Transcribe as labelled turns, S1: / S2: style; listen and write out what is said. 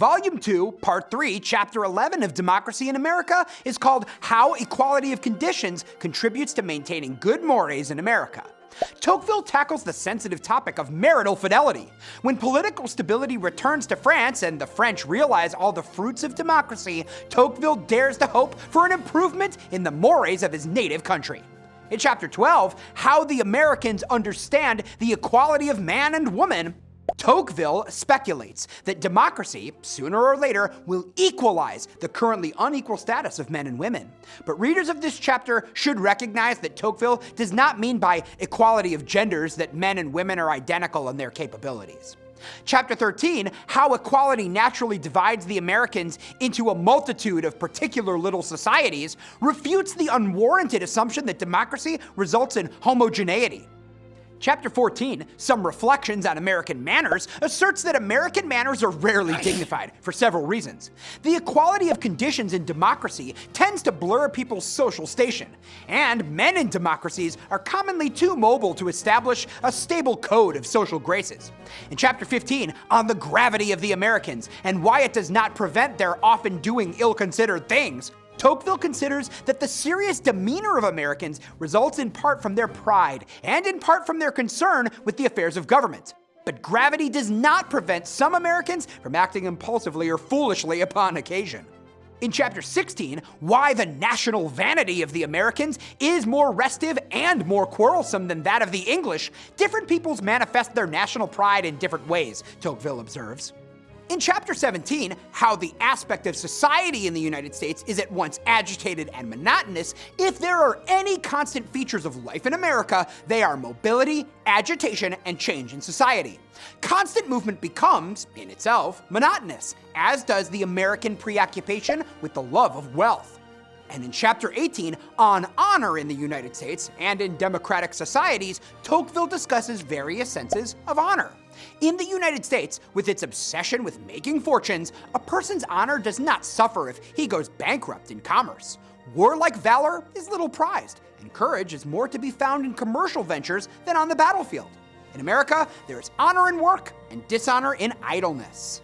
S1: Volume 2, Part 3, Chapter 11 of Democracy in America is called How Equality of Conditions Contributes to Maintaining Good Mores in America. Tocqueville tackles the sensitive topic of marital fidelity. When political stability returns to France and the French realize all the fruits of democracy, Tocqueville dares to hope for an improvement in the mores of his native country. In Chapter 12, How the Americans Understand the Equality of Man and Woman, Tocqueville speculates that democracy, sooner or later, will equalize the currently unequal status of men and women. But readers of this chapter should recognize that Tocqueville does not mean by equality of genders that men and women are identical in their capabilities. Chapter 13, How Equality Naturally Divides the Americans into a Multitude of Particular Little Societies, refutes the unwarranted assumption that democracy results in homogeneity. Chapter 14, Some Reflections on American Manners, asserts that American manners are rarely dignified, for several reasons. The equality of conditions in democracy tends to blur people's social station, and men in democracies are commonly too mobile to establish a stable code of social graces. In Chapter 15, On the Gravity of the Americans and Why It Does Not Prevent Their Often Doing Ill-Considered Things, Tocqueville considers that the serious demeanor of Americans results in part from their pride and in part from their concern with the affairs of government. But gravity does not prevent some Americans from acting impulsively or foolishly upon occasion. In Chapter 16, Why the National Vanity of the Americans is more restive and more quarrelsome than that of the English, different peoples manifest their national pride in different ways, Tocqueville observes. In Chapter 17, How the Aspect of Society in the United States is at once agitated and monotonous, if there are any constant features of life in America, they are mobility, agitation, and change in society. Constant movement becomes, in itself, monotonous, as does the American preoccupation with the love of wealth. And in Chapter 18, On Honor in the United States and in Democratic Societies, Tocqueville discusses various senses of honor. In the United States, with its obsession with making fortunes, a person's honor does not suffer if he goes bankrupt in commerce. Warlike valor is little prized, and courage is more to be found in commercial ventures than on the battlefield. In America, there is honor in work and dishonor in idleness.